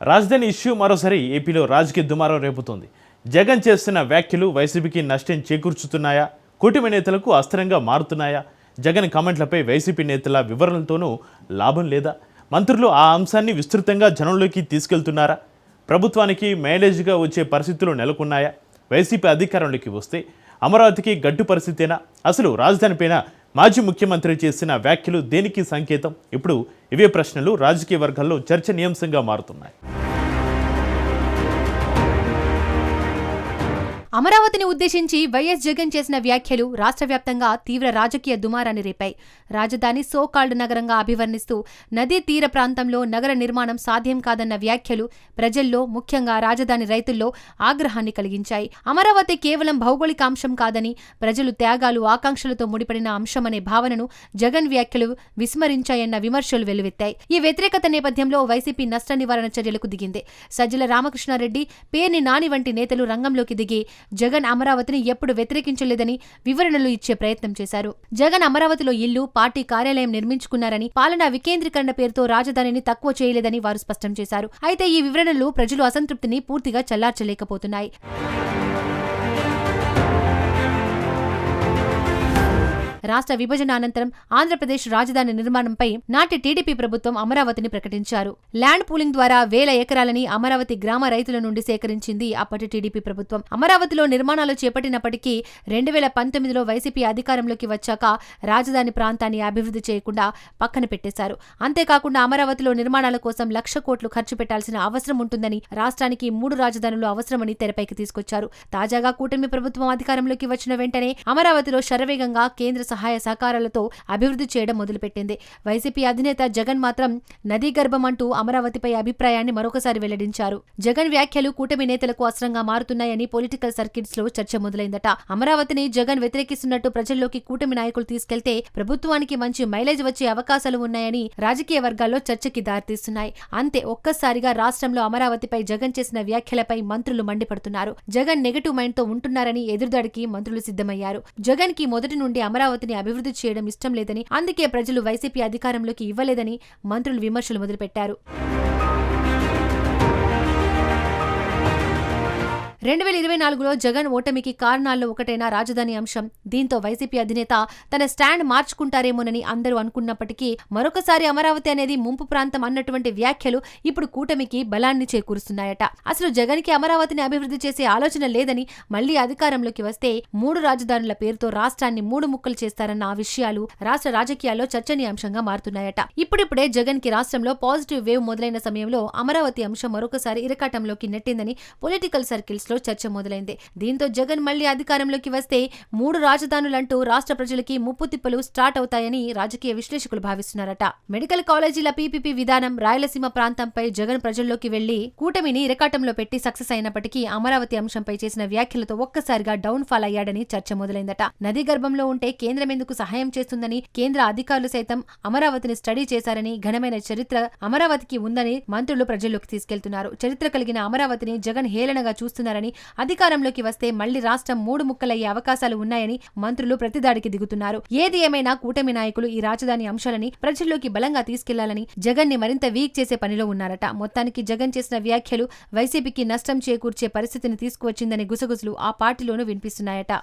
రాజధాని ఇష్యూ మరోసారి ఏపీలో రాజకీయ దుమారం రేపుతోంది. జగన్ చేస్తున్న వ్యాఖ్యలు వైసీపీకి నష్టం చేకూర్చుతున్నాయా, కూటమి నేతలకు అస్త్రంగా మారుతున్నాయా? జగన్ కామెంట్లపై వైసీపీ నేతల వివరణలతోనూ లాభం లేదా? మంత్రులు ఆ అంశాన్ని విస్తృతంగా జనంలోకి తీసుకెళ్తున్నారా? ప్రభుత్వానికి మైలేజ్గా వచ్చే పరిస్థితులు నెలకొన్నాయా? వైసీపీ అధికారంలోకి వస్తే అమరావతికి గడ్డు పరిస్థితేనా? అసలు రాజధానిపైన మాజీ ముఖ్యమంత్రి చేసిన వ్యాఖ్యలు దేనికి సంకేతం? ఇప్పుడు ఇవే ప్రశ్నలు రాజకీయ వర్గాల్లో చర్చనీయాంశంగా మారుతున్నాయి. అమరావతిని ఉద్దేశించి వైఎస్ జగన్ చేసిన వ్యాఖ్యలు రాష్ట్ర వ్యాప్తంగా తీవ్ర రాజకీయ దుమారాన్ని రేపాయి. రాజధాని సోకాల్డ్ నగరంగా అభివర్ణిస్తూ నదీ తీర ప్రాంతంలో నగర నిర్మాణం సాధ్యం కాదన్న వ్యాఖ్యలు ప్రజల్లో, ముఖ్యంగా రాజధాని రైతుల్లో ఆగ్రహాన్ని కలిగించాయి. అమరావతి కేవలం భౌగోళిక అంశం కాదని, ప్రజలు త్యాగాలు, ఆకాంక్షలతో ముడిపడిన అంశమనే భావనను జగన్ వ్యాఖ్యలు విస్మరించాయన్న విమర్శలు వెల్లువెత్తాయి. ఈ వ్యతిరేకత నేపథ్యంలో వైసీపీ నష్ట నివారణ చర్యలకు దిగింది. సజ్జల రామకృష్ణారెడ్డి, పేర్ని నాని వంటి నేతలు రంగంలోకి దిగి జగన్ అమరావతిని ఎప్పుడు వ్యతిరేకించలేదని వివరణలు ఇచ్చే ప్రయత్నం చేశారు. జగన్ అమరావతిలో ఇల్లు, పార్టీ కార్యాలయం నిర్మించుకున్నారని, పాలనా వికేంద్రీకరణ పేరుతో రాజధానిని తక్కువ చేయలేదని వారు స్పష్టం చేశారు. అయితే ఈ వివరణలు ప్రజలు అసంతృప్తిని పూర్తిగా చల్లార్చలేకపోతున్నాయి. రాష్ట్ర విభజన అనంతరం ఆంధ్రప్రదేశ్ రాజధాని నిర్మాణంపై నాటి టీడీపీ ప్రభుత్వం అమరావతిని ప్రకటించారు. ల్యాండ్ పూలింగ్ ద్వారా 1000 ఎకరాలని అమరావతి గ్రామ రైతుల నుండి సేకరించింది అప్పటి టీడీపీ ప్రభుత్వం. అమరావతిలో నిర్మాణాలు చేపట్టినప్పటికీ 2019లో వైసీపీ అధికారంలోకి వచ్చాక రాజధాని ప్రాంతాన్ని అభివృద్ధి చేయకుండా పక్కన పెట్టేశారు. అంతేకాకుండా అమరావతిలో నిర్మాణాల కోసం 1,00,000 కోట్లు ఖర్చు పెట్టాల్సిన అవసరం ఉంటుందని, రాష్ట్రానికి 3 రాజధానులు అవసరమని తెరపైకి తీసుకొచ్చారు. తాజాగా కూటమి ప్రభుత్వం అధికారంలోకి వచ్చిన వెంటనే అమరావతిలో శరవేగంగా కేంద్ర సహాయ సహకారాలతో అభివృద్ధి చేయడం మొదలుపెట్టింది. వైసీపీ అధినేత జగన్ మాత్రం నదీ గర్భం అంటూ అమరావతిపై అభిప్రాయాన్ని మరొకసారి వెల్లడించారు. జగన్ వ్యాఖ్యలు కూటమి నేతలకు అస్త్రంగా మారుతున్నాయని పొలిటికల్ సర్కిట్స్ లో చర్చ మొదలైందట. అమరావతిని జగన్ వ్యతిరేకిస్తున్నట్టు ప్రజల్లోకి కూటమి నాయకులు తీసుకెళ్తే ప్రభుత్వానికి మంచి మైలేజ్ వచ్చే అవకాశాలు ఉన్నాయని రాజకీయ వర్గాల్లో చర్చకి దారితీస్తున్నాయి. అంతే ఒక్కసారిగా రాష్ట్రంలో అమరావతిపై జగన్ చేసిన వ్యాఖ్యలపై మంత్రులు మండిపడుతున్నారు. జగన్ నెగటివ్ మైండ్ తో ఉంటున్నారని ఎదురుదాడికి మంత్రులు సిద్ధమయ్యారు. జగన్ కి మొదటి నుండి అమరావతిని అభివృద్ధి చేయడం ఇష్టం లేదని, అందుకే ప్రజలు వైసీపీ అధికారంలోకి ఇవ్వలేదని మంత్రులు విమర్శలు మొదలుపెట్టారు. 2024లో జగన్ ఓటమికి కారణాల్లో ఒకటైన రాజధాని అంశం. దీంతో వైసీపీ అధినేత తన స్టాండ్ మార్చుకుంటారేమోనని అందరూ అనుకున్నప్పటికీ మరొకసారి అమరావతి అనేది ముంపు ప్రాంతం అన్నటువంటి వ్యాఖ్యలు ఇప్పుడు కూటమికి బలాన్ని చేకూరుస్తున్నాయట. అసలు జగన్ కి అమరావతిని అభివృద్ధి చేసే ఆలోచన లేదని, మళ్లీ అధికారంలోకి వస్తే 3 రాజధానుల పేరుతో రాష్ట్రాన్ని 3 ముక్కలు చేస్తారన్న ఆ విషయాలు రాష్ట్ర రాజకీయాల్లో చర్చనీయాంశంగా మారుతున్నాయట. ఇప్పుడిప్పుడే జగన్ కి రాష్ట్రంలో పాజిటివ్ వేవ్ మొదలైన సమయంలో అమరావతి అంశం మరొకసారి ఇరకాటంలోకి నెట్టిందని పొలిటికల్ సర్కిల్స్ చర్చ మొదలైంది. దీంతో జగన్ మళ్లీ అధికారంలోకి వస్తే 3 రాజధానులంటూ రాష్ట్ర ప్రజలకి ముప్పు తిప్పలు స్టార్ట్ అవుతాయని రాజకీయ విశ్లేషకులు భావిస్తున్నారట. మెడికల్ కాలేజీల పీపీపీ విధానం, రాయలసీమ ప్రాంతంపై జగన్ ప్రజల్లోకి వెళ్లి కూటమిని ఇరకాటంలో పెట్టి సక్సెస్ అయినప్పటికీ అమరావతి అంశంపై చేసిన వ్యాఖ్యలతో ఒక్కసారిగా డౌన్ ఫాల్ అయ్యాడని చర్చ మొదలైందట. నదీ గర్భంలో ఉంటే కేంద్రం ఎందుకు సహాయం చేస్తుందని, కేంద్ర అధికారులు సైతం అమరావతిని స్టడీ చేశారని, ఘనమైన చరిత్ర అమరావతికి ఉందని మంత్రులు ప్రజల్లోకి తీసుకెళ్తున్నారు. చరిత్ర కలిగిన అమరావతిని జగన్ హేళనగా చూస్తున్నారని, అధికారంలోకి వస్తే మళ్లీ రాష్ట్రం 3 ముక్కలయ్యే అవకాశాలు ఉన్నాయని మంత్రులు ప్రతిదాడికి దిగుతున్నారు. ఏది ఏమైనా కూటమి నాయకులు ఈ రాజధాని అంశాలని ప్రజల్లోకి బలంగా తీసుకెళ్లాలని, జగన్ ని మరింత వీక్ చేసే పనిలో ఉన్నారట. మొత్తానికి జగన్ చేసిన వ్యాఖ్యలు వైసీపీకి నష్టం చేకూర్చే పరిస్థితిని తీసుకువచ్చిందనే గుసగుసలు ఆ పార్టీలోనూ వినిపిస్తున్నాయట.